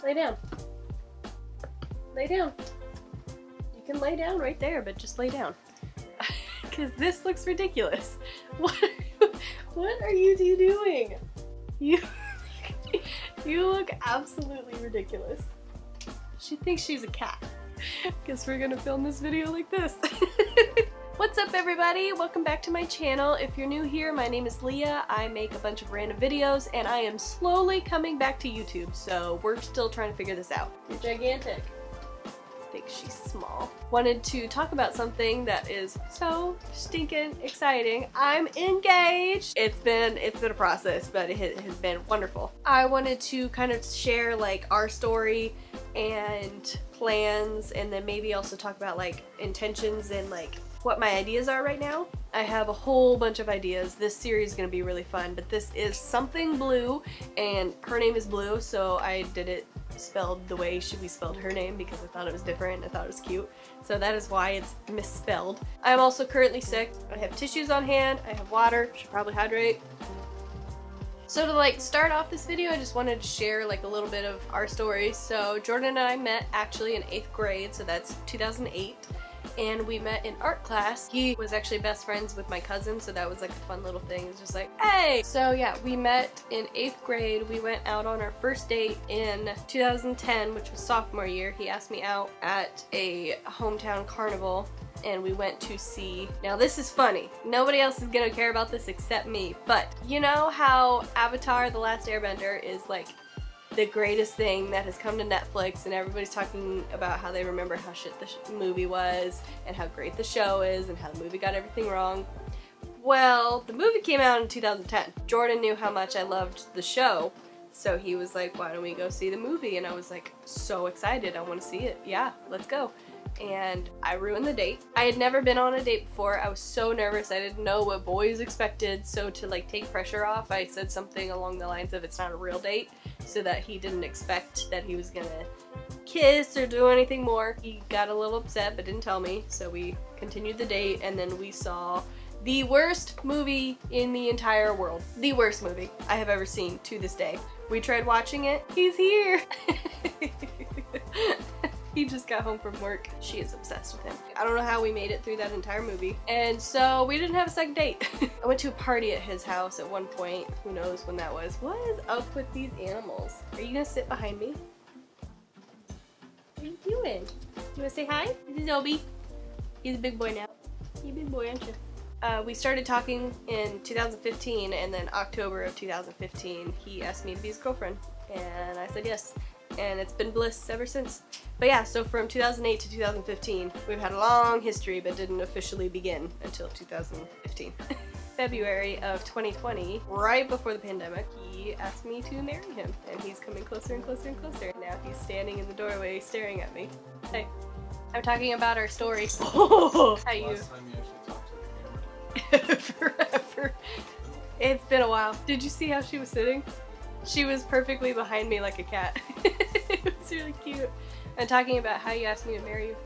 Lay down. Lay down. You can lay down right there, but just lay down. Because this looks ridiculous. What are you two doing? You look absolutely ridiculous. She thinks she's a cat. Guess we're gonna film this video like this. What's up everybody? Welcome back to my channel. If you're new here, my name is Leah. I make a bunch of random videos and I am slowly coming back to YouTube, so we're still trying to figure this out. You're gigantic. I think she's small. Wanted to talk about something that is so stinking exciting. I'm engaged! It's been a process, but it has been wonderful. I wanted to kind of share like our story and plans, and then maybe also talk about like intentions and like what my ideas are right now. I have a whole bunch of ideas. This series is going to be really fun, but this is something blue, and her name is Blue, so I did it spelled the way we spelled her name because I thought it was different. I thought it was cute. So that is why it's misspelled. I'm also currently sick. I have tissues on hand. I have water. Should probably hydrate. So to like start off this video, I just wanted to share like a little bit of our story. So Jordan and I met actually in 8th grade, so that's 2008. And we met in art class. He was actually best friends with my cousin, so that was like a fun little thing. It was just like, hey! So yeah, we met in 8th grade. We went out on our first date in 2010, which was sophomore year. He asked me out at a hometown carnival, and we went to see, now this is funny, nobody else is gonna care about this except me, but you know how Avatar: The Last Airbender is like the greatest thing that has come to Netflix, and everybody's talking about how they remember how shit the movie was and how great the show is and how the movie got everything wrong. Well, the movie came out in 2010. Jordan knew how much I loved the show, so he was like, why don't we go see the movie? And I was like, so excited, I want to see it. Yeah, let's go. And I ruined the date. I had never been on a date before. I was so nervous. I didn't know what boys expected, so to like take pressure off, I said something along the lines of it's not a real date, so that he didn't expect that he was gonna kiss or do anything more. He got a little upset but didn't tell me, so we continued the date, and then we saw the worst movie in the entire world. The worst movie I have ever seen to this day. We tried watching it. He's here! He just got home from work. She is obsessed with him. I don't know how we made it through that entire movie. And so we didn't have a second date. I went to a party at his house at one point. Who knows when that was. What is up with these animals? Are you gonna sit behind me? What are you doing? You wanna say hi? This is Obi. He's a big boy now. You're a big boy, aren't you? We started talking in 2015, and then October of 2015 he asked me to be his girlfriend, and I said yes. And it's been bliss ever since. But yeah, so from 2008 to 2015, we've had a long history, but didn't officially begin until 2015. February of 2020, right before the pandemic, he asked me to marry him, and he's coming closer and closer and closer. Now he's standing in the doorway staring at me. Hey, I'm talking about our story. Oh, how you? Last time you actually talked to the camera. Forever. It's been a while. Did you see how she was sitting? She was perfectly behind me like a cat. It was really cute. I'm talking about how you asked me to marry you.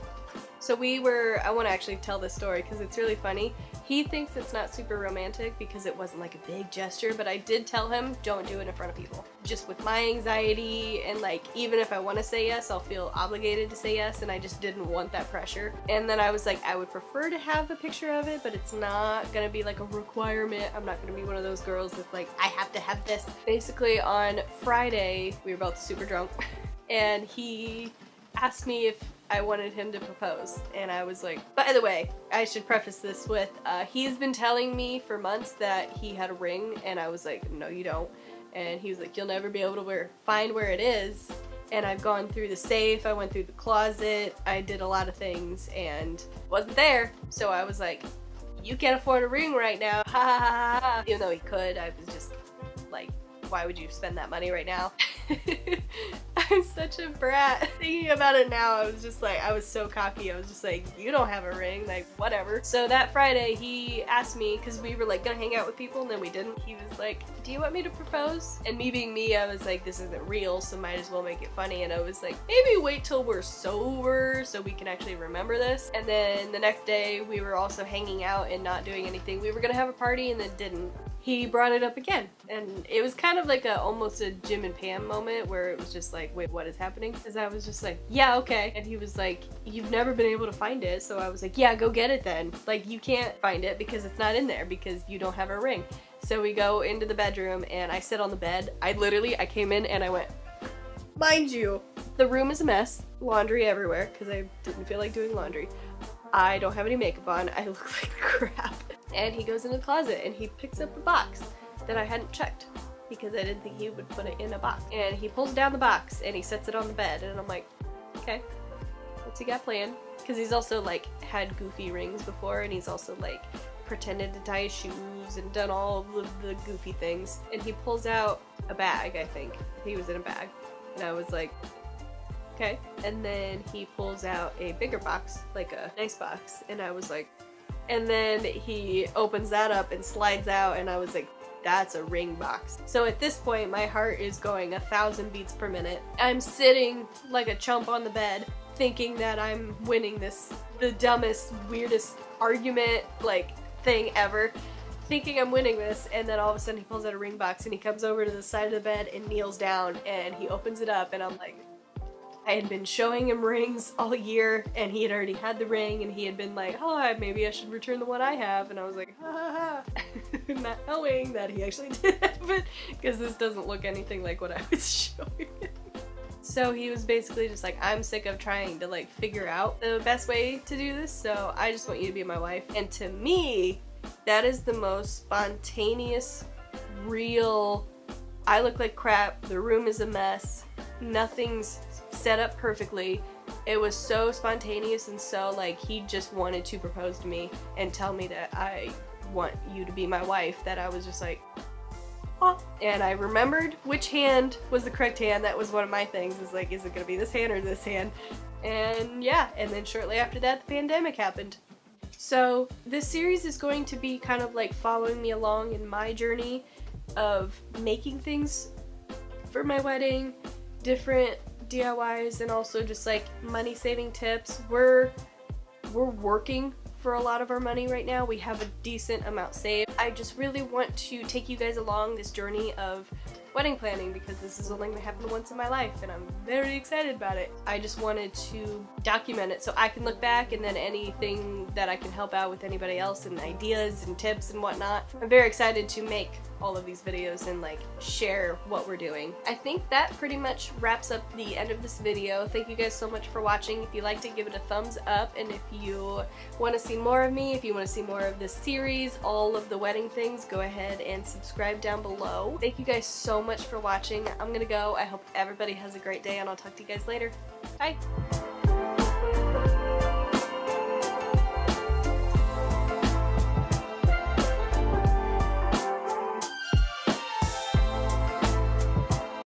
So I want to actually tell this story because it's really funny. He thinks it's not super romantic because it wasn't like a big gesture, but I did tell him, don't do it in front of people. Just with my anxiety, and like even if I want to say yes, I'll feel obligated to say yes, and I just didn't want that pressure. And then I was like, I would prefer to have a picture of it, but it's not gonna be like a requirement. I'm not gonna be one of those girls that's like, I have to have this. Basically on Friday, we were both super drunk, and he asked me if I wanted him to propose, and I was like, by the way, I should preface this with, he's been telling me for months that he had a ring, and I was like, no you don't. And he was like, you'll never be able to find where it is. And I've gone through the safe, I went through the closet, I did a lot of things, and it wasn't there. So I was like, you can't afford a ring right now, ha ha ha ha. Even though he could, I was just like, why would you spend that money right now? I'm such a brat. Thinking about it now, I was just like, I was so cocky. I was just like, you don't have a ring, like whatever. So that Friday he asked me, because we were like gonna hang out with people and then we didn't. He was like, do you want me to propose? And me being me, I was like, this isn't real, so might as well make it funny. And I was like, maybe wait till we're sober so we can actually remember this. And then the next day we were also hanging out and not doing anything. We were gonna have a party and then didn't. He brought it up again, and it was kind of like almost a Jim and Pam moment. moment where it was just like, wait, what is happening? Because I was just like, yeah, okay. And he was like, you've never been able to find it. So I was like, yeah, go get it then. Like, you can't find it because it's not in there because you don't have a ring. So we go into the bedroom and I sit on the bed. I came in and I went, mind you, the room is a mess. Laundry everywhere because I didn't feel like doing laundry. I don't have any makeup on. I look like crap. And he goes into the closet and he picks up a box that I hadn't checked because I didn't think he would put it in a box. And he pulls down the box and he sets it on the bed and I'm like, okay, what's he got planned? Because he's also like had goofy rings before and he's also like pretended to tie his shoes and done all of the goofy things. And he pulls out a bag, I think. He was in a bag. And I was like, okay. And then he pulls out a bigger box, like a nice box. And I was like, and then he opens that up and slides out and I was like, that's a ring box. So at this point, my heart is going 1,000 beats per minute. I'm sitting like a chump on the bed thinking that I'm winning this, the dumbest, weirdest argument, like, thing ever. Thinking I'm winning this, and then all of a sudden he pulls out a ring box and he comes over to the side of the bed and kneels down and he opens it up and I'm like, I had been showing him rings all year and he had already had the ring and he had been like, oh, maybe I should return the one I have, and I was like, ha ha ha, not knowing that he actually did have it because this doesn't look anything like what I was showing him. So he was basically just like, I'm sick of trying to like figure out the best way to do this, so I just want you to be my wife. And to me, that is the most spontaneous, real, I look like crap, the room is a mess, nothing's set up perfectly. It was so spontaneous and so like he just wanted to propose to me and tell me that I want you to be my wife, that I was just like, oh. And I remembered which hand was the correct hand. That was one of my things, is like, is it gonna be this hand or this hand? And yeah, and then shortly after that the pandemic happened. So this series is going to be kind of like following me along in my journey of making things for my wedding, different DIYs, and also just like money saving tips. We're working for a lot of our money right now. We have a decent amount saved. I just really want to take you guys along this journey of wedding planning because this is only going to happen once in my life and I'm very excited about it. I just wanted to document it so I can look back, and then anything that I can help out with anybody else and ideas and tips and whatnot. I'm very excited to make all of these videos and like share what we're doing. I think that pretty much wraps up the end of this video. Thank you guys so much for watching. If you liked it, give it a thumbs up, and if you want to see more of me, if you want to see more of this series, all of the wedding things, go ahead and subscribe down below. Thank you guys so much for watching. I'm gonna go. I hope everybody has a great day and I'll talk to you guys later. Bye!